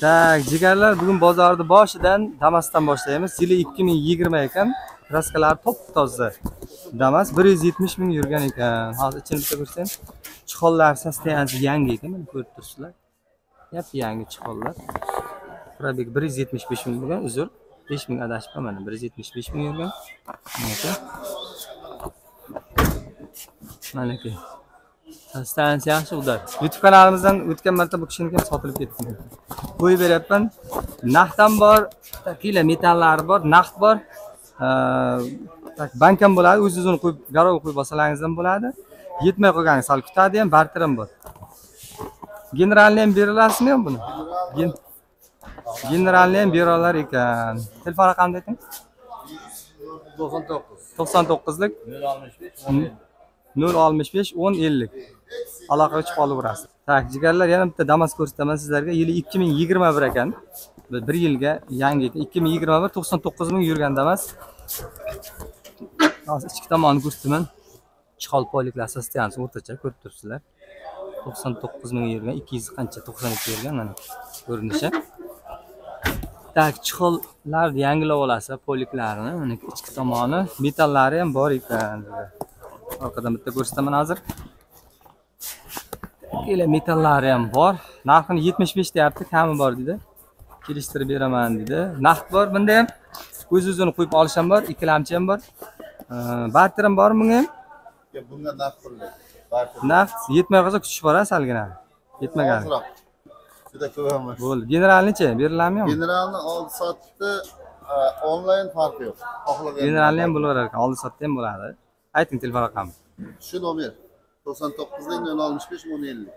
Tak, jigarlar, bugun bozorni boshidan Damas'dan boshlaymiz. Yili 2020 ekan. Kraskalar top-toza. Damas 170 ming yurgan ekan. Hozir ichini bitta ko'rsam, chiqollar sostoyansi yangi ekan, mana ko'rib turibsizlar. Yangi chiqollar. Probeg 175 ming bo'lgan, uzr. 5 ming adashibman, mana 175 ming yurgan. Mana aka. Sostoyansi yaxshi udar. YouTube kanalimizdan o'tgan marta bu kishini ham sotilib ketdi. Qo'yib beryapman. Naqddan bor, takila metallari bor, naqd bor. Bank ham bo'ladi, o'zingizni qo'yib, garov qo'yib olsalaringiz ham bo'ladi. Yetmay qolganingiz sal kutadi ham, barter ham bor. Generalni ham beralasizmi buni? Generalni ham beralar ekan. Telefon raqamini ayting. 99lik 065 10 50. Aloqaga chiqib olaverasiz. Tak, jigarlar, yana bitta Damas ko'rsataman sizlarga. Yili 2021 ekan. 1 yilga yangi ekan. 2021 99 ming yurgan Damas. Hozir ichki tomonni ko'rsataman. Chiqol poyliklar sostoyansi o'rtacha ko'rib turibsizlar. 99 ming yurgan, 200 qancha 92 yurgan mana ko'rinishi. Tak, chiqollar yangilab olasiz poyliklarini. Mana ichki tomoni, metallari ham bor ekan. Orqadan bitta ko'rsataman hozir. Kela metallari ham bor. Narxini 75 deyapti, kami bor dedi. Kelishtirib beraman dedi. Naqd bor, bunda ham o'z-o'zini qo'yib olish ham bor, ikkilamchi ham bor. Barter ham bormi bunga ham? Yo'q, bunga naqd qo'yiladi. Barter. Naqd yetmay qolsa kutish bor, salgina. Yetmagan. Juda ko'p emas. Bo'ldi. Generalnichi? Beriladimi? Generalni oldi-sotdi onlayn farqi yo'q. Xohlagan. Generalni ham bo'laverar ekan, oldi-sotdi ham bo'ladi. Ayting telefon raqamini. Shu nomer 99 065 1050.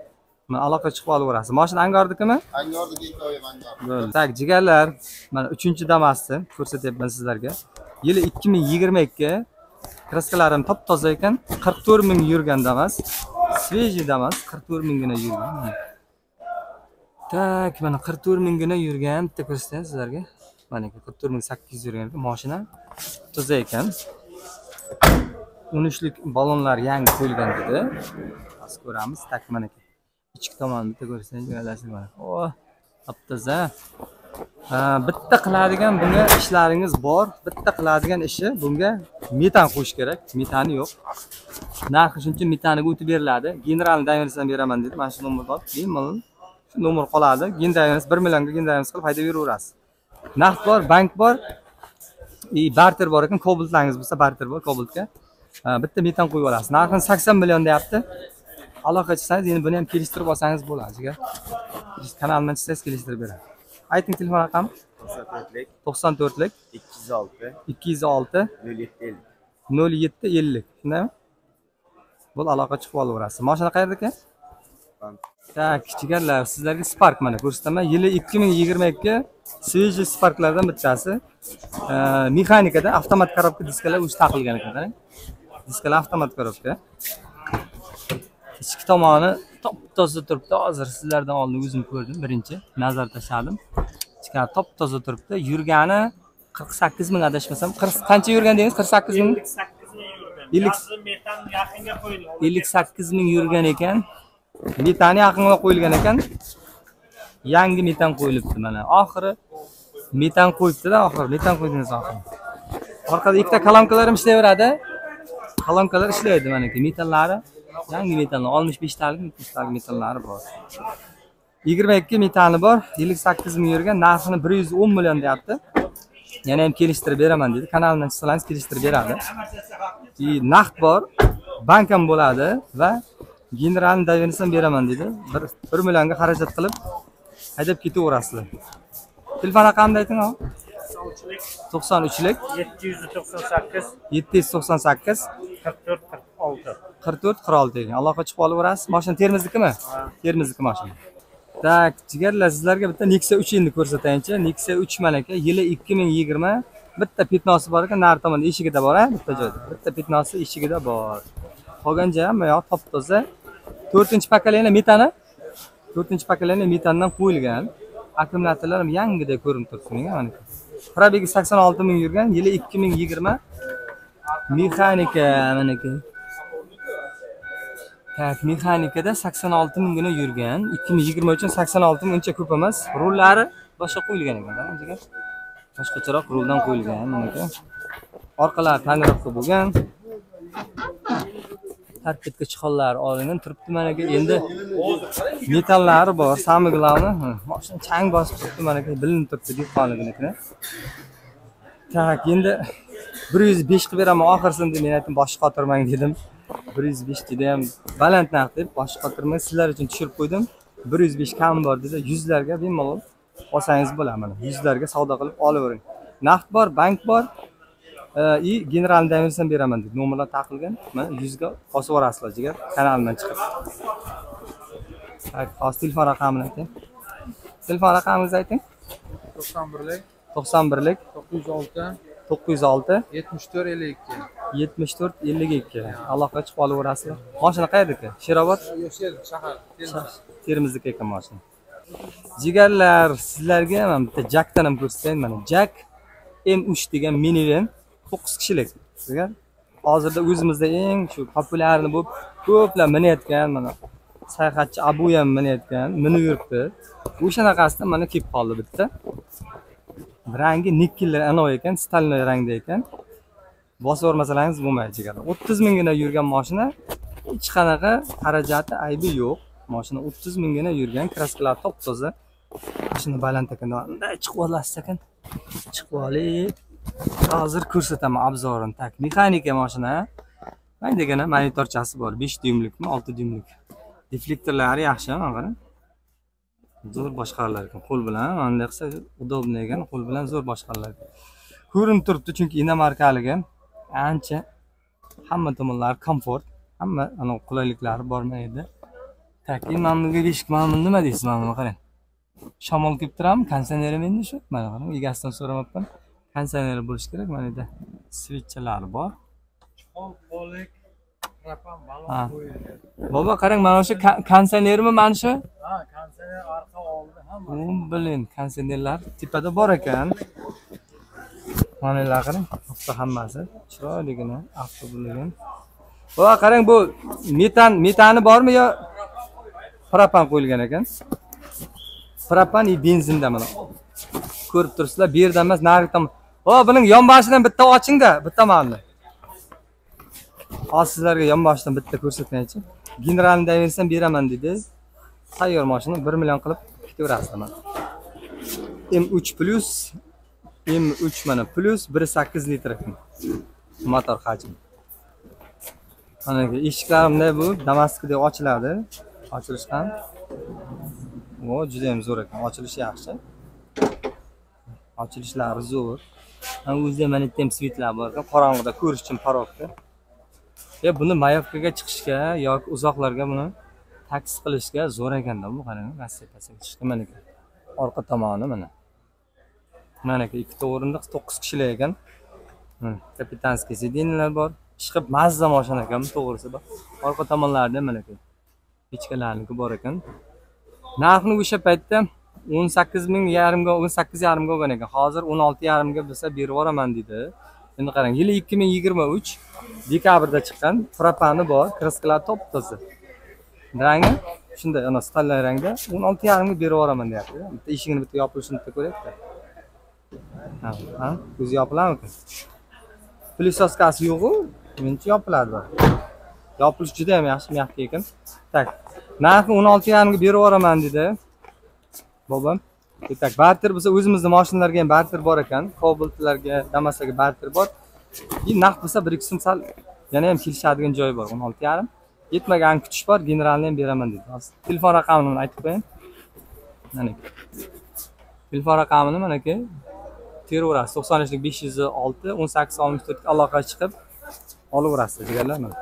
Mana aloqa chiqib olaverasiz. Mashina Angordikimi? Angordiki hikoya Angord. Bo'ldi. Tak, jigarlar, mana 3-Damasni ko'rsatyapman sizlarga. Yili 2022. Kraskalarim top-toza ekan. 44 ming yurgan Damas. Svejiy Damas 44 mingina yurgan. Tak, mana 44 mingina yurgan. Bitta ko'rsataman sizlarga. Mana 44 ming 800 yurgan ekan. Mashina toza ekan. 13lik balonlar yangi qo'yilgan dedi. Hozir ko'ramiz. Tak, mana ichki tomonni bitta ko'rsangiz bo'ladasiz mana. Oh, top-toza. Bitta qiladigan bunga ishlaringiz bor. Bitta qiladigan ishi bunga metan qo'yish kerak. Metani yo'q. Narxi shuncha metaniga o'tib beriladi. Generalni davrasidan beraman dedi. Mana shu nomer bor. Bemalol shu nomer qoladi. Gendaringiz 1 millionga gendaringiz qilib haydab yuraverasiz. Naqd bor, bank bor. Barter bor ekan. Kobaltlaringiz bo'lsa barter bor, Kobaltga. Bitta metan qo'yib olasiz. Narxini 80 million deyapti. Aloqa chiqsangiz, endi buni ham kelishtirib olsangiz bo'ladi. Kanaldan chiqsangiz kelishtirib beradi. Ayting telefon raqami. 94lik 206 0750. Shundaymi? Bo'l, aloqa chiqib olaverasiz. Mashina qayerda ekan? Tak, jigarlar, sizlarga Spark mana ko'rsataman. Yili 2022 Svejiy Sparklardan bittasi. Mexanikada avtomat korobka diskalar o'zi taqilgan ekan. Diskalar avtomat korobka. Ichki tomoni top-toza turibdi. Hozir sizlardan oldin o'zim ko'rdim, birinchi nazar tashladim. Ichkari top-toza turibdi. Yurgani 48 ming adashmasam. Qancha yurgan deysiz? 48 ming. 58 ming metan yaqinga qo'yilgan. 58 ming yurgan ekan. Metani yaqinga qo'yilgan ekan. Yangi metan qo'yilibdi mana. Oxiri metan qo'yibdi-da, oxiri metan qo'ydingiz oxiri. Orqada ikkita kolonkalar ham ishlayveradi. Kolonkalar ishlaydi mana ki metallari. Yangi metallar 65 talik, 70 talik metallari bor. 22 metani bor, 58 ming yurgan, narxini 110 million deyapti. Yana ham kelishtirib beraman dedi. Kanaldan chiqsangiz kelishtirib beradi. Naqd bor, bank ham bo'ladi va generalni davrasidan beraman dedi. 1 millionga xarajat qilib haydab ketaverasizlar. Telefon raqamini ayting. 93lik 798 44 46 ekan. Aloqa chiqib olaverasiz. Mashina Termiznikimi? Termizniki mashina. Tak, jigarlar, sizlarga bitta Nexia 3 endi ko'rsatayinchi. Nexia 3 mana aka, yili 2020. Bitta petnosi bor ekan, nar tomonda eshigida bor, bitta joyda. Bitta petnosi eshigida bor. Qolgan joyi ham yo'q, top-toza. 4-pokoleniya metani. 4-pokoleniya metandan qo'yilgan. Akkumulyatorlar ham yangidek ko'rinib turibdi menga mana. Probegi 86 ming yurgan, yili 2020. Mexanika mana aka. Tak, mexanikada 86 mingina yurgan. 2020 uchun 86 ming uncha ko'p emas. Rullari boshqa qo'yilgan ekan, boshqacharoq ruldan qo'yilgan meniki. Orqalari tonirovka bo'lgan. Tarkibga chiqonlar olingan turibdi meniki. Endi metallari bor, samiglavni. Mashina chang bosib turibdi meniki, bilinib turibdi dehqonligini. Tak, endi 105 qilib beraman oxirsini men aytdim, boshqa qotirmang dedim. 105 juda ham baland narx deb boshqa qotirmang, sizlar uchun tushirib qo'ydim. 105 kam bor dedi, 100 larga bemalol olsangiz bo'ladi mana. 100 larga savdo qilib olavering. Naqd bor, bank bor. Generalni damirsan beraman deb nomerlar taqilgan. Mana 100 ga bosib yuborasizlar jigar, kanaldan chiqib. Hozir telefon raqamini ayting. Telefon raqamingizni ayting. 91lik 91lik 906 906 74 52. 74 52. Allohga chiqib olaverasizlar. Mashina qayerdaki? Sherobod? Yo'q, shahar. Termizdagi ekan mashina. Jigarlar, sizlarga mana bitta jakdan ham ko'rsatayin. Mana jak M3 degan minivan 9 kishilik. Jigar. Hozirda o'zimizda eng shu populyarni bo'lib, ko'plar minayotgan mana sayohatchi Abu ham minayotgan, minib yuribdi. O'shanaqasidan mana kelib qoldi bitta. Rangi nikkel anov ekan, stalnoy rangda ekan. Bosib o'rmasalaringiz bo'lmaydi jigar. 30 mingina yurgan mashina, hech qanaqa xarajati aybi yo'q. Mashina 30 mingina yurgan, kraskalar top-toza. Mashina baland ekan. Bunday chiqib olasiz ekan. Chiqib olib, hozir ko'rsataman obzorini. Tak, mexanika mashina. Mana degana monitorchasi bor. 5 dyumlikmi, 6 dyumlik. Deflektorlari yaxshi, mana qarang. Zo'r boshqarilar ekan, qo'l bilan. Bunday qilsa udobniy ekan, qo'l bilan zo'r boshqarilar. Ko'rinib turibdi, chunki inomarkaligi ancha hamma tomonlari komfort, hamma ana qulayliklari bormaydi. Tak, mana bunga eshik mana nima deysiz, mana qarang. Shamol kelib turadimi? Konditsionermi endi shu? Mana qarang, egasidan so'ramabman. Konditsioner bo'lish kerak, mana yerda svitchalari bor. Qo'lik rapam balon qo'yilgan. Bobo qarang, mana shu konditsionermi mana shu? Ha, konditsioner orqa oldi hamma. Bilin, konditsionerlar tepada bor ekan. Manalar qarang, hatto hammasi chiroyligina avtomobilgan. Bobo qarang, bu metani bormi yo propan qo'yilgan ekan? Propan benzinda mana. Ko'rib turibsizlar, bu yerda emas, nari tomon. Buning yonboshidan bitta oching-da, bitta ma'lum. Hozir sizlarga yonboshidan bitta ko'rsatmaychi. Generalni daversan beraman dedi. Tayyor mashina 1 million qilib ketaverasizlar mana. M3 plus M3 mana plus 1.8 litr ekan. Motor hajmi. Mana eshiklarimda bu Damaskdek ochiladi. Ochilish ham juda ham zo'r ekan. Ochilishi yaxshi. Ochilishlari zo'r. Mana o'zida mana tem svitlar bor ekan. Qorong'ida ko'rish uchun parokda. Buni mayovkaga chiqishga yoki uzoqlarga buni taksi qilishga zo'r ekanda bu, qarang, rassiyasiga chiqishga mana ekan. Orqa tomoni mana. Mana ekan, ikkita o'rindiq 9 kishilik ekan. Kapitanskiy sidinlar bor. Chiqib mazza mashina ekan, to'g'risi bor. Orqa tomonlarida mana ekan. Pechkalarniki bor ekan. Narxni o'sha paytda 18.5 ga 18.5 ga olgan ekan. Hozir 16.5 ga bo'lsa berib yuboraman dedi. Endi qarang, yili 2023 dekabrda chiqqan, propani bor, kraskalar top-toza. Rangi shunday, ana stalnoy rangda 16.5 ga berib yuboraman deyapti. Bitta eshigini bitta yopilishini bitta ko'raylik-da. Ha, ko'zi yopiladimi? Plyusoskasi yo'q-ku, menimcha yopiladi. Yopilish juda ham yaxshi, myaxki ekan. Tak, narxi 16.5 ga berib yuboraman dedi. Bobom, tak, barter bo'lsa o'zimizning mashinalarga ham barter bor ekan, Cobaltlarga, Damas'ga barter bor. Naqd bo'lsa 1-2 so'm sal yana ham kelishadigan joyi bor, 16.5. Yetmagan kutish bor, generalni ham beraman dedi. Telefon raqamini aytib qo'ying. Mana. Telefon raqamini mana aka. Teraverasiz 93 506 1864 aloqaga chiqib olaverasiz jigarlar mana.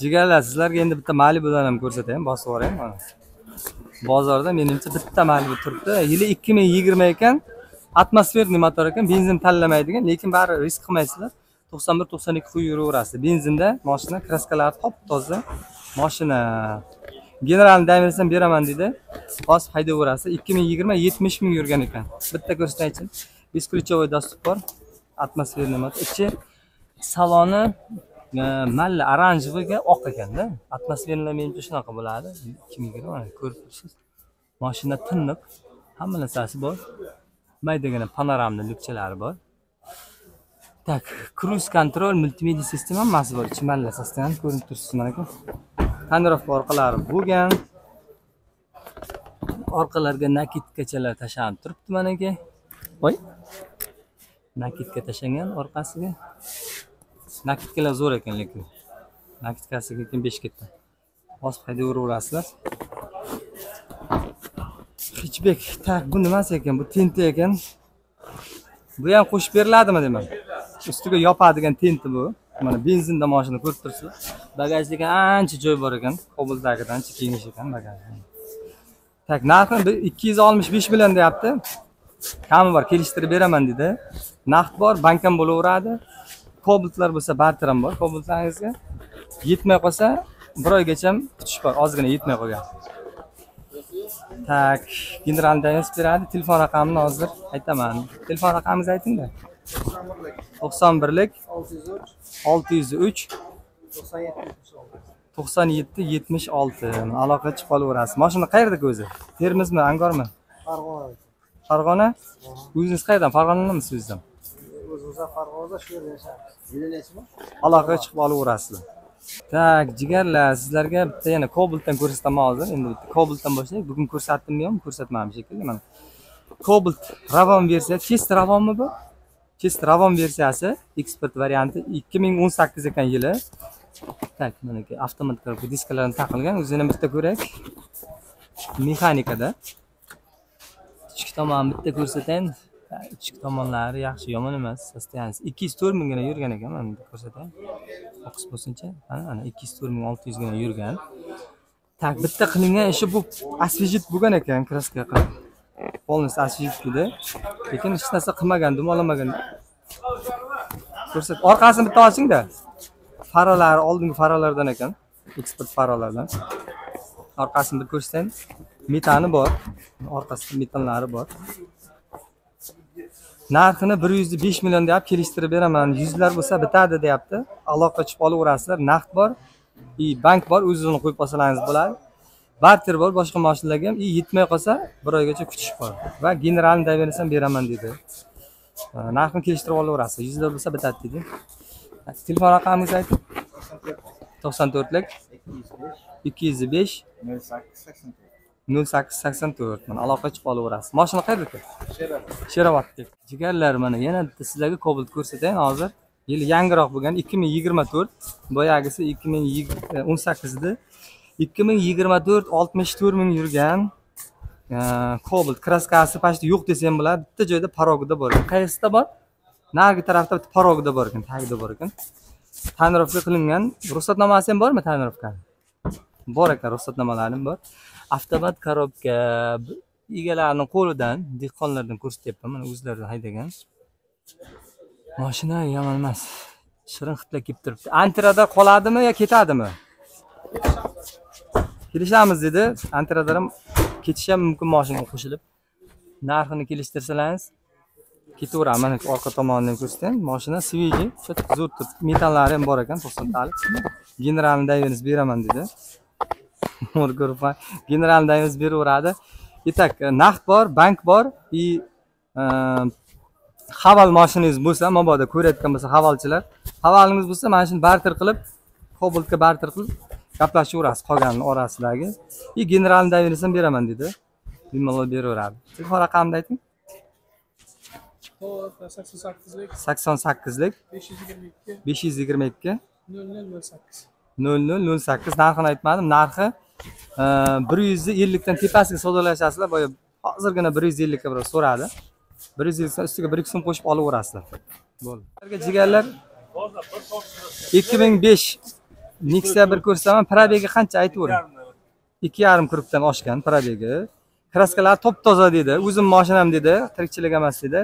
Jigarlar, sizlarga endi bitta Malibudan ham ko'rsataman, bosib yuboring mana. Bozorda menimcha bitta Malibu turibdi. Yili 2020 ekan, atmosferniy motor ekan, benzin tanlamaydigan, lekin bari risk qilmaysizlar. 91-92 qo'yib yuraverasiz. Benzinda mashina, kraskalari top-toza mashina. Generalni damirsan beraman dedi. Bosib haydayverasiz. 2020 70 ming yurgan ekan. Bitta ko'rsataychi. Besklichovoy dastur bor. Atmosferniy motor. Ichi saloni Malla oranjiviga oq ekanda. Atmosferlar menimcha shunaqa bo'ladi. 2020 mana ko'rib turibsiz. Mashina tiniq, hamma narsasi bor. Maydagina panoramli lyukchalari bor. Tak, cruise control multimedia sistema hammasi bor. Chimalla sostagan ko'rinib turibsiz mana aka. Tonirovka orqalari bo'lgan. Orqalarga nakidkachalar tashlanib turibdi mana aka. Voy. Nakidka tashangan orqasiga. Nakidkalar zo'r ekan lekin. Nakidkasiga lekin 5 ketdi. Bosib haydayverasizlar. Hatchback. Tak, bu nimasi ekan? Bu tenti ekan. Bu ham qo'shib beriladimi deyman. Ustiga yopadigan tenti bu. Mana benzinda mashina ko'rib turibsiz. Bagajlikka ancha joy bor ekan. Kobuldagidan ancha kengaysh ekan bagaj. Tak, narxi 265 million deyapti. Kami bor, kelishtirib beraman dedi. Naqd bor, bank ham bo'laveradi. Kobultlar bo'lsa barter ham bor. Kobultlaringizga yetmay qolsa, bir oygacha kutish bor. Ozgina yetmay qolgan. Tak, general dayos beradi. Telefon raqamini hozir aytaman. Telefon raqamingizni ayting-da. 91lik 603 97 76. Aloqa chiqib qolaverasiz. Mashina qayerda o'zi? Termizmi, Angormi? Farg'ona. O'zingiz qayerdan? Farg'onadanmisiz o'zizdan? O'zimizdan Farg'onada shu yerda yashaymiz. Aloqa chiqib olaverasizlar. Tak, jigarlar, sizlarga bitta yana Cobaltdan ko'rsataman hozir. Endi bitta Cobaltdan boshlaylik. Bugun ko'rsatdimmi yo'qmi? Ko'rsatmadim shekilli mana. Cobalt Ravon versiya, test Ravonmi bu? Test Ravon versiyasi, eksport varianti 2018 ekan yili. Tak, mana aka avtomat korpusi diskalari taqilgan. O'zini bitta ko'rak. Mexanikada. Ichki tomonini bitta ko'rsatayin. Ichki tomonlari yaxshi, yomon emas. Sostoyanisi 204 mingga yurgan ekan, mana bunday ko'rsatayin. Fokus bo'lsincha, mana 204 ming 600 ga yurgan. Tak, bitta qilingan ishi bu asvejit bo'lgan ekan, kraska qilib. Polnis asvejit edi. Lekin hech narsa qilmagan, dumolamagan. Ko'rsat, orqasini bitta oching-da. Farolari oldingi farolardan ekan, eksport farolardan. Orqasini bir ko'rsatayim. Metani bor, orqasida metanlari bor. Narxini 105 million deb kelishtirib beraman. 100 lar bo'lsa bitadi deyapti. Aloqa chiqib olaverasizlar. Naqd bor, bank bor, o'zini qo'yib qolsalaringiz bo'ladi. Barter bor, boshqa mashinalarga ham yetmay qolsa, bir oygacha kutish bor. Va generalni daversam beraman dedi. Narxini kelishtirib olaverasiz. 100 lar bo'lsa bitadi dedi. Telefon raqamingizni ayting. 94lik 205 0884. Mana aloqa chiqib olaverasiz. Mashina qayerda? Sherovatda. Jigarlar, mana yana bitta sizlarga Cobalt ko'rsatayin hozir. Yili yangiroq bo'lgan 2024, boyagisi 2018 edi. 2024 64 ming yurgan Cobalt kraskasi pashti yo'q desam bo'ladi. Bitta joyda parogida bor. Qaysida bor? Narigi tarafda bitta parogida bor ekan, tagida bor ekan. Tonirovka qilingan. Ruxsatnomasi ham bormi tonirovka? Bor ekan, ruxsatnomalari bor. Avtomat korobka egalarining qo'lidan, dehqonlardan ko'rsatyapman. Mana o'zlaridan haydagan. Mashina yomon emas. Shirin hidlar kelib turibdi. Antirada qoladimi yo ketadimi? Kelishamiz dedi. Antirada ham ketish ham mumkin mashina qo'shilib. Narxini kelishtirsalaringiz ketaveradi. Mana orqa tomonidan ko'rsatayim. Mashina Swiji, zo'r turibdi. Metallari ham bor ekan, 90 talik. Generalni daverni beraman dedi. Generalni daverni beraveradi. Itak, naqd bor, bank bor, haval mashinangiz bo'lsa, mabodo ko'rayotgan bo'lsa havalchilar, havalingiz bo'lsa, mana shuni barter qilib, Cobaltga barter qilib gaplashaverasiz qolganini orasidagi. Generalni daverni beraman dedi. Bemalol beraveradi. Telefon raqamini ayting. 88lik 88lik 522 0008 0008. Narxini aytmadim. Narxi 150 dan tepasiga savdolashasizlar. Boya hozirgina 150 ga biroz so'radi. 150 ustiga 1-2 so'm qo'shib olaverasizlar. Bo'ldi. Jigarlar 2005 Nexia bir ko'rsaman, probegi qancha aytavering. 2,5 krupdan oshgan probegi. Kraskalar top-toza dedi. O'zim mashinam dedi, tirikchilik emas dedi.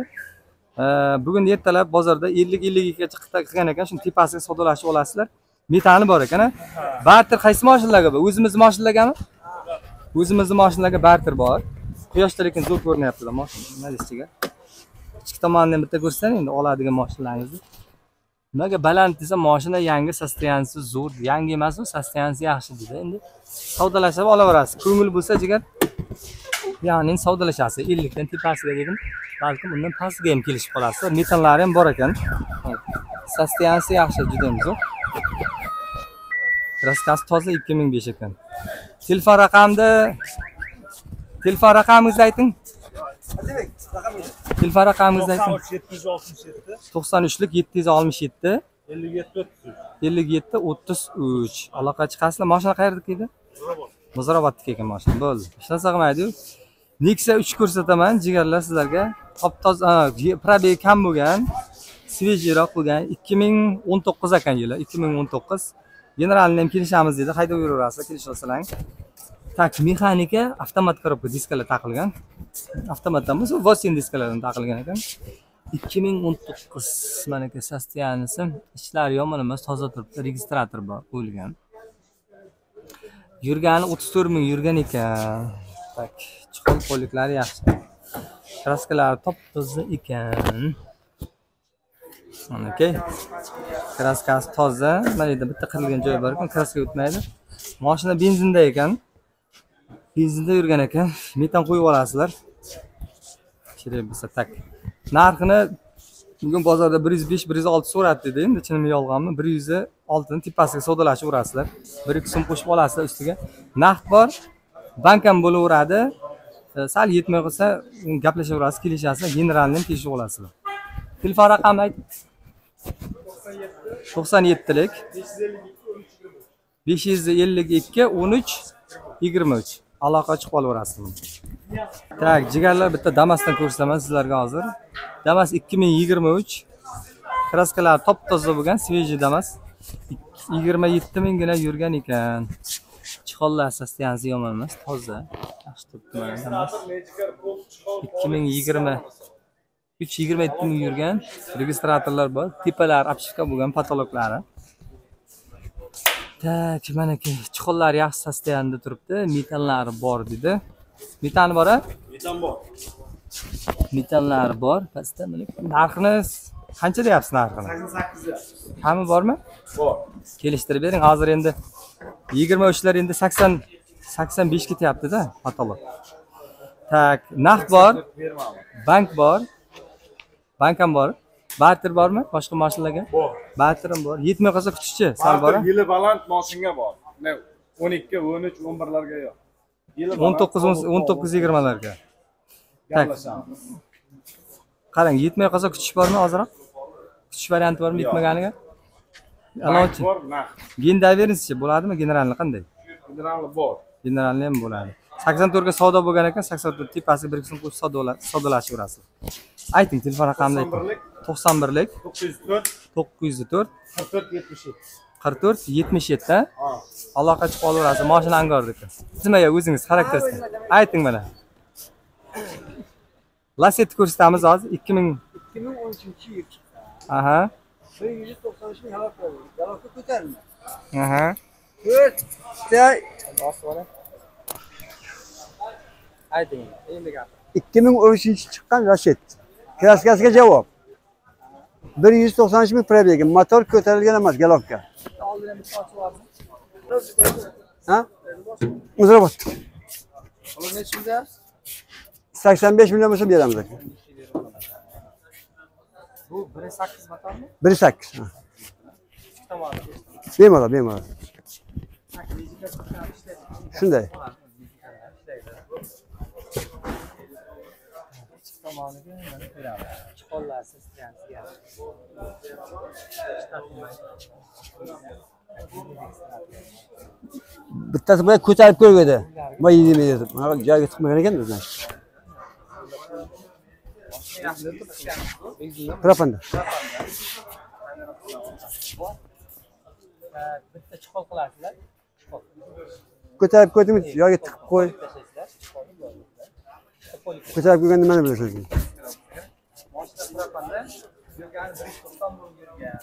Bugun ertalab bozorda 50-52 gacha qilgan ekan, shuni tepasiga savdolashib olasizlar. Metani bor ekan. Barter qaysi mashinalarga bu? O'zimiz mashinalargami? O'zimizning mashinalarga barter bor. Quyoshda lekin zo'r ko'rinyapti-da mashina. Nima deysiga? Ichki tomonidan bitta ko'rsang, endi oladigan mashinalaringizni. Nimaga baland desa, mashina yangi, sostoyaniyasi zo'r, yangi emas, sostoyaniyasi yaxshi dedi. Endi savdolashib olaverasiz. Ko'ngil bo'lsa jigar, ya'ni savdolashasiz. 50 dan tepasiga dedim. Balkim undan pastiga ham kelishib qolasiz. Metallari ham bor ekan. Sostoyaniyasi yaxshi, juda ham zo'r. Kraskasi toza 2005 ekan. Telefon raqamingizni ayting. Telefon raqamingizni ayting. 93lik 767 57 33. Aloqa chiqasizlar. Mashina qayerda edi? Muzrabatda ekan mashina. Bo'ldi. Hech narsa qilmaydi-yu. Nexia 3 ko'rsataman, jigarlar sizlarga. Top-toza, probeg kam bo'lgan, svejroq bo'lgan. 2019 ekan yili, 2019. Generalni ham kelishamiz dedi. Haydab yuraverasiz, kelishaversalang. Tak, mexanika, avtomat korobka diskalar taqilgan. Avtomatdan bo'lsa, Vosin diskalardan taqilgan ekan. 2019 mana bu sostoyaniyasi, ishlari yomon emas, toza turibdi, registrator bor, qo'yilgan. Yurgani 34 ming yurgan ekan. Tak, chiqol qo'liklari yaxshi. Kraskalari top-toza ekan. Mana okey. Kraskasi toza. Mana yerda bitta qirilgan joyi bor ekan, kraska o'tmaydi. Mashina benzinda ekan. Benzinda yurgan ekan. Metan qo'yib olasizlar. Kerak bo'lsa tak. Narxini bugun bozorda 105, 106 so'radi dedi. Endi chinmi yolg'onmi? 106 ni tepasiga savdolashib urasizlar. 1-2 so'm qo'shib olasizlar ustiga. Naqd bor. Bank ham bo'laveradi. Sal yetmay qolsa gaplashaverasiz, kelishasiz, generalni ham tekshirib olasizlar. Telefon raqamini ayting. 97lik 552 13 23. Aloqa chiqib olaverasiz. Tak, jigarlar bitta Damas'dan ko'rsataman sizlarga hozir. Damas 2023. Kraskalar top-toza bo'lgan, sveji Damas. 27 mingina yurgan ekan. Chiqollar sostoyaniyasi yomon emas, toza. Yaxshi turibdi mana Damas. 2020 327 ming yurgan, registratorlar bor, tepalar apshika bo'lgan, patologlari. Tak, mana ki chiqollari yaxshi sostoyanida turibdi, metallari bor dedi. Metani bor-a? Metan bor. Metallari bor. Pastda mana narxini qancha deyapsiz narxini? 88. Hamma bormi? Bor. Kelishtirib bering. Hozir endi 23lar endi 85 ketyapti-da, patolog. Tak, naqd bor. Bank bor. Bank ham bor. Barter bormi? Boshqa mashinalarga? Bor. Barter ham bor. Yetmay qolsa kutishchi, sal bor. Yili baland mashinaga bor. 12, 13, 11larga yo'q. 19, 20 larga. Tak. Qarang, yetmay qolsa kutish bormi hozirroq? Kutish varianti bormi yetmaganiga? Alochi. Bor, naqd. Gendaveringizchi, bo'ladimi? Generalni qanday? Generalni bor. Generalni ham bo'ladi. 84 ga savdo bo'lgan ekan, 84 tepasi 1 so'm qo'shib savdolashib urasiz. Ayting, telefon raqamini ayting. 91lik 904 44 77 aloqa chiqib olaverasiz. Mashina angordiki. Nimaga o'zingiz xaraktersiz? Ayting mana. Lasetti ko'rsatamiz hozir 2013-yil. Aha. 193 ming halok bo'ldi. Galakka ko'tarildi. Aha. 4 Ayting, endi gap. 2013 chiqqan Rashid. Kraskasiga javob. 193 ming probegi. Motor ko'tarilgan emas galakka. Oldin bitta ochib yubordim. Ha? Muzrabat. Oldin nechimda? 85 million bo'lsa beramiz aka. Bu 1.8 motormi? 1.8. Ha. Tamam. Bemalol. Shunday. Tomoniga mana ko'ramiz. Chiqollar sostoyaniyasiga. Bittasi bilan ko'tarib ko'rgadi. Voy yedimi deb. Mana joyga chiqmagan ekan bizdan. Propanda. Bitta chiqol qilasizlar. Ko'tarib ko'rdimi, joyga tiqib qo'y. Ko'tarib ko'rganda mana bilasiz. Mashina propanda yurgani 1.90 bo'lib yurgan.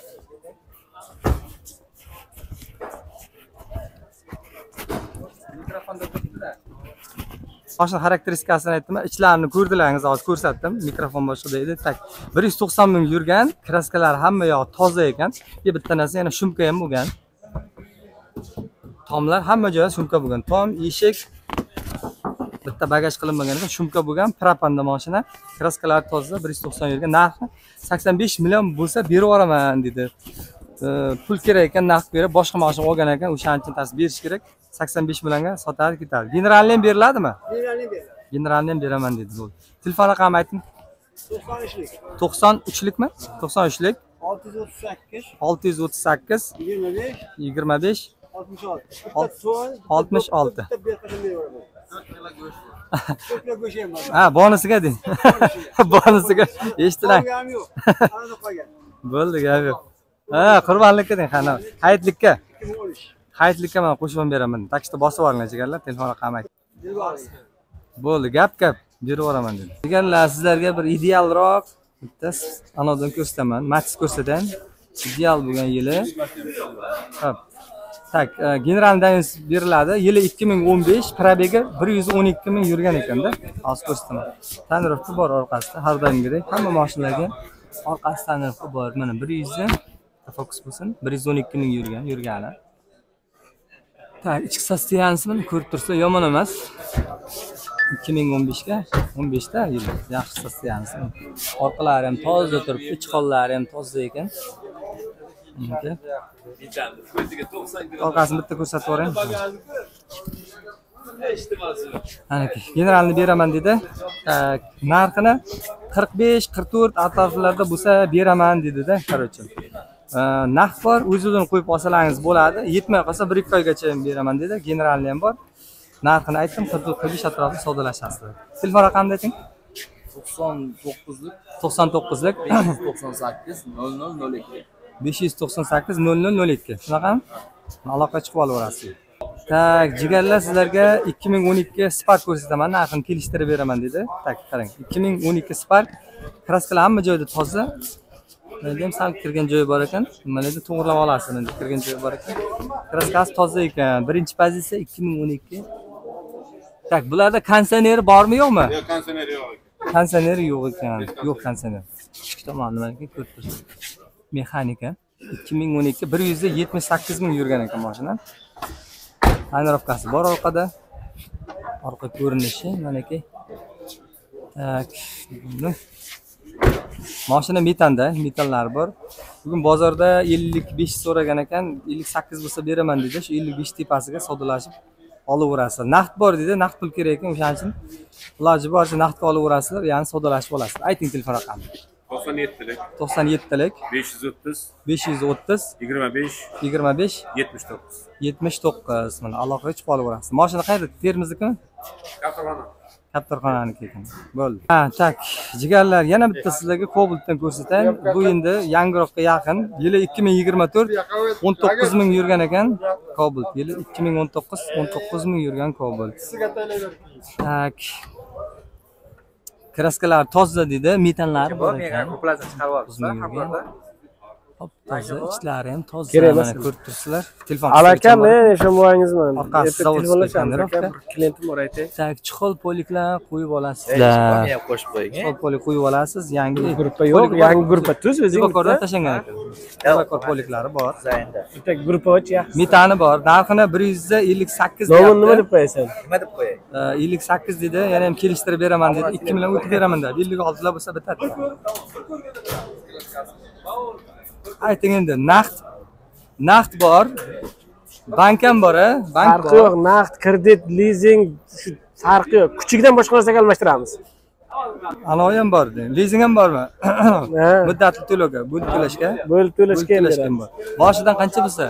Mikrofonda turibdi-da. Mashina xarakteristikasini aytdim, ichlarini ko'rdilaringiz, hozir ko'rsatdim. Mikrofon boshqa edi. Tak 190 ming yurgan, kraskalar hamma yog'i toza ekan. Bitta narsa yana shumka ham bo'lgan. Tomlar hamma joyi shumka bo'lgan. Tom, eshik bitta bagaj qilinmagan ekan, shumka bo'lgan, propanda mashina. Kraskalar toza, 190 yurgan. Narxi 85 million bo'lsa berib yuboraman dedi. Pul kerak ekan, naqd berib, boshqa mashina olgan ekan, o'shaning uchun tasbih berish kerak. 85 millionga sotadi, ketadi. Generalni ham beriladimi? Generalni beriladi. Generalni ham beraman dedi. Bo'ldi. Telefon raqamini ayting. 93lik. 93likmi? 93lik 638 638 25 25 66. 66. Bitta berqashim beraman. 4 kilo go'sht ham bor. Ha, bonusiga deng. Bonusiga eshitilar. Ham yo'q. Arada qolgan. Bo'ldi, gap yo'q. Ha, qurbonlikka deng, qani. Hayitlikka. 2013. Hayitlikka men qo'shib beraman. Takshda bosib olinglar jigarlar, telefon raqamini ayting. Berib Bo'ldi, gap berib yuboraman dedi. Jigarlar, sizlarga bir idealroq bitta anodan ko'rsataman. Matiz ko'rsatang. Ideal bo'lgan yili. Hop. Tak, generaldan beriladi. Yili 2015, probegi 112 ming yurgan ekanda. Hozir ko'rsataman. Tonirovka bor orqasida, har doimgidek hamma mashinalarga orqasida tonirovka bor. Mana 100 fokus bo'lsin. 112 ming yurgani. Tak, ichki sostoyanisini ko'rib tursa yomon emas. 2015 ga 15 ta yil yaxshi sostoyanisi. Orqalari ham toza turibdi, ich qollari ham toza ekan. Orqasini bitta ko'rsatib yuboring. Ana generalni beraman dedi. Narxini 45-44 atroflarda bo'lsa beraman dedi-da, qarochi. Naqd bor, o'zingizdan qo'yib olsalaringiz bo'ladi. Yetmay qolsa 1-2 oygacha ham beraman dedi. Generalni ham bor. Narxini aytdim, 44-45 atrofida savdolashasizlar. Telefon raqamini ayting. 99lik 99lik 598 0002. 598 0002. Shunaqami? Aloqa chiqib olaverasiz. Tak, jigarlar, sizlarga 2012 Spark ko'rsataman, narxini kelishtirib beraman dedi. Tak, qarang. 2012 Spark kraskalar hamma joyda toza. Menda ham sal kirgan joyi bor ekan. Nimalarga to'g'rilab olasiz, menda kirgan joyi bor ekan. Kraskasi toza ekan. Birinchi pozitsiya 2012. Tak, bularda konditsioner bormi, yo'qmi? Yo'q, konditsioner yo'q. Konditsioner yo'q ekan. Yo'q konditsioner. Ichki tomoni nimaga ko'rib tursiz. Mexanika 2012 178 ming yurgan ekan mashina. Tonirovkasi bor orqada. Orqa ko'rinishi manaki. Tak. Mashina metanda, metallari bor. Bugun bozorda 55 so'ragan ekan, 58 bo'lsa beraman dedi. Shu 55 tepasiga savdolashib olaverasizlar. Naqd bor dedi, naqd pul kerak ekan, o'shaning uchun iloji boricha naqdga olaverasizlar, ya'ni savdolashib olasizlar. Ayting telefon raqamini. 97lik 97lik 530 530 25 25 79. 79. Mana aloqaga chiqib olaverasiz. Mashina qayerda? Termizdikmi? Katarxona. Katarxonaniki ekan. Bo'ldi. Ha, tak. Jigarlar, yana bitta sizlarga Cobaltdan ko'rsatayim. Bu endi yangiroqqa yaqin. Yili 2024 19 ming yurgan ekan. Cobalt. Yili 2019 19 ming yurgan Cobalt. Tak. Kraskalar toza dedi, metallari bor ekan. Ko'plazni chiqarib olibsiz. Hop, toza, ichlari ham toza. Mana ko'rib turibsizlar. Telefon. Alaka, men eshonboyingizman. Orqasi zavodskiy. Klientim bor aytay. Tak, chixol poliklar qo'yib olasiz. Chiqolni ham qo'shib qo'ying. Chixol polik qo'yib olasiz. Yangi Gruppa yo'q, yangi gruppa tuz o'zing. Zibakordan tashlangan ekan. Zibakor poliklari bor. Zaynda. Bitta gruppa och yaxshi. Metani bor. Narxini 158 Nomini nima deb qo'yasan? Nima deb qo'yay? 58 dedi. Yana ham kelishtirib beraman dedi. 2 million o'tib beraman dedi. 56 lar bo'lsa bitadi. Ayting endi, naqd bor. Bank ham bor, bank Farqi yo'q, naqd, kredit, lizing, farqi yo'q. Kuchigidan boshqa narsaga almashtiramiz. Anoyi ham bor. Lizing ham bormi? Muddatli to'lovga, bo'lib to'lashga. Bo'lib to'lashga ham bor. Boshidan qancha bo'lsa?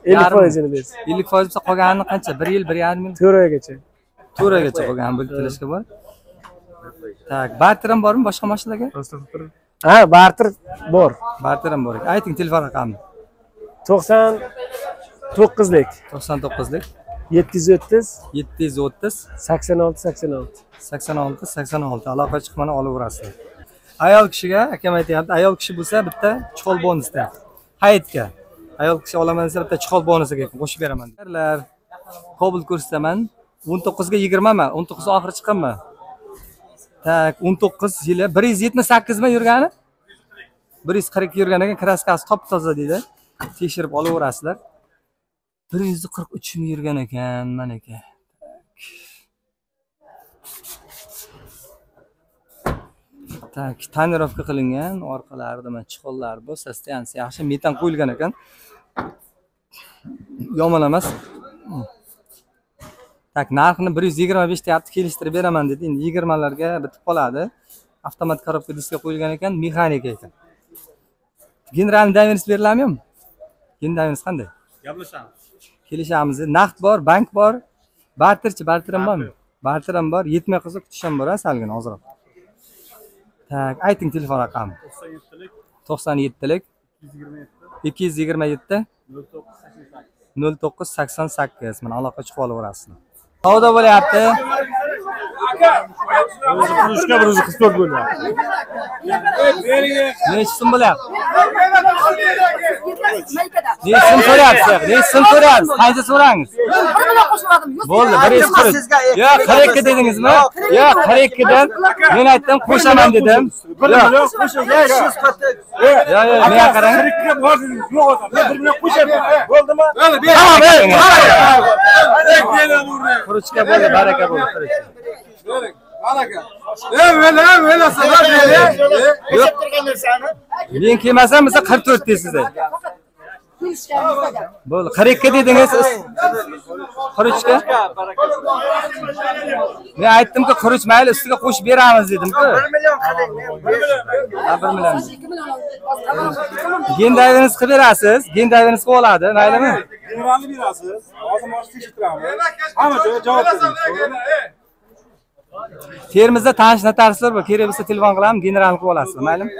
50% bersiz. 50% bo'lsa qolganini qancha? 1 yil, 1,5 yil? 4 oygacha. 4 oygacha qolgan bo'lib to'lashga bor. Tak, barter ham bormi boshqa mashinalarga? Ha, barter bor. Barter ham bor ekan. Ayting telefon raqamini. 99lik 99lik 730 730 86 86. 86 86 aloqa chiqmani olaverasizlar. Ayol kishiga akam aytayapti, ayol kishi bo'lsa bitta chixol bonusda. Hayitga. Ayol kishi olaman desa bitta chixol bonusiga qo'shib beraman. Cobalt ko'rsataman. 19 ga 20 mi? 19 oxiri chiqqanmi? Tak, 19 yili 178 mi yurgani? 142 yurgan ekan, kraskasi top-toza deydi. Tekshirib olaverasizlar. 143 mi yurgan ekan, mana aka. Tak, tonirovka qilingan, orqalarida mana chiqonlar bu, sostansi yaxshi, metan qo'yilgan ekan. Yomon emas. Tak, narxini 125 deyapti, kelishtirib beraman dedi. Endi 20 larga bitib qoladi. Avtomat korobka diskga qo'yilgan ekan, mexanika ekan. Generalni daveniz beriladimi? Gen daveniz qanday? Gaplashamiz. Kelishamiz. Naqd bor, bank bor. Barterchi, barter ham bormi? Barter ham bor. Yetmay qolsa kutish ham bor, salgina ozroq. Tak, ayting telefon raqami. 97lik 227 0988. Mana aloqa chiqib olaverasizlar. Savdo bo'lyapti. Qurishga 144 bo'lyapti. Necha so'm bo'lyapti? Necha so'm so'rayapsiz? Necha so'm so'rayapsiz? Qancha so'rangiz? Bo'ldi, 140. Yo'q, 42 dedingizmi? Yo'q, 42 dan men aytdim, qo'shaman dedim. Yo'q. Yo'q, menga qarang. 42 ga bor dedingiz. Yo'q, men 1 bilan qo'shaman. Bo'ldimi? Quruchka bo'ldi, baraka bo'ldi. Men kelmasam biza 44 deysiz. Bo'ldi, 42 dedingiz. Quruchka. Men aytdim-ku, quruch mayli ustiga qo'shib beramiz dedim-ku. 1 million qiling, men 1 million. Gendaviniz qilib berasiz, gendaviniz qilib oladi, maylimi? Generalni berasiz. Hozir moshni tekshirtiramiz. Hamma joyga javob bering. Termizda tanish notariuslar bor, kerak bo'lsa telefon qilamiz, generalni qilib olasiz, maylimi?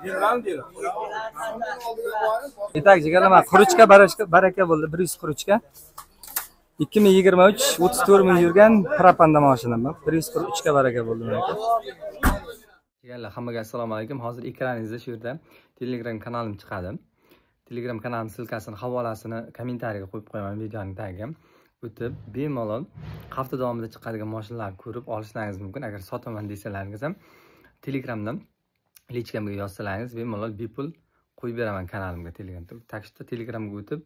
Generalni berasiz. Etak jigarlar, quruchka baraka bo'ldi, 100 quruchka. 2023 34 ming yurgan propanda mashinam. 143 ga baraka bo'ldi mana aka. Jigarlar, hammaga assalomu alaykum. Hozir ekraningizda shu yerda Telegram kanalim chiqadi. Telegram kanalim silkasini, havolasini kommentariyaga qo'yib qo'yaman videoning tagiga. O'tib bemalol hafta davomida chiqadigan mashinalarni ko'rib olishlaringiz mumkin. Agar sotaman desalaringiz ham Telegramdan lichkamga yozsalaringiz bemalol bepul qo'yib beraman kanalimga Telegramda. Takshda Telegramga o'tib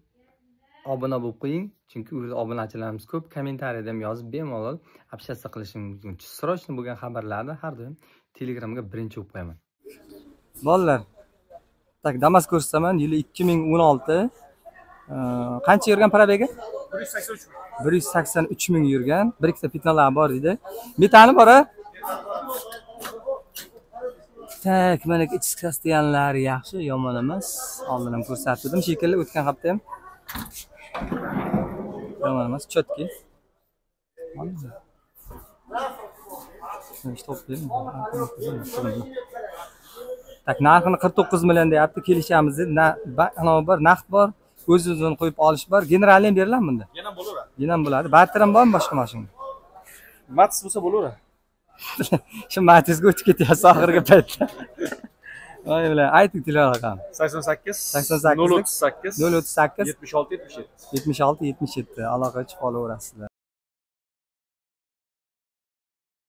obuna bo'lib qo'ying, chunki u yerda obunachilarimiz ko'p. Kommentariyada ham yozib bemalol общаться qilishingiz mumkin. Srochniy bo'lgan xabarlarni har doim Telegramga birinchi o'qib qo'yaman. Bolalar, tak Damas ko'rsaman, yili 2016. Qancha yurgan probega? 183 ming yurgan. Bir ikkita pitnalar bor edi. Metani bor-a? Tak, mana ichkasi deganlari yaxshi, yomon emas. Oldin ham ko'rsatdim, shekilli o'tgan hafta ham. Yomon emas, chotki. Tak, narxini 49 million deyapti, kelishamiz dedi. Anavi bor, naqd bor. O'z-o'zini qo'yib olish bor. Generalni ham beriladimi bunda? Yana bo'laveradi. Yana bo'ladi. Barter ham bormi boshqa mashina? Matiz bo'lsa bo'laveradi. Shu Matizga o'tib ketyapsiz oxirgi paytda. Voy bilan, ayting telefon raqami. 88 038 038 038 76 77. 76 77. Aloqa chiqib olaverasizlar.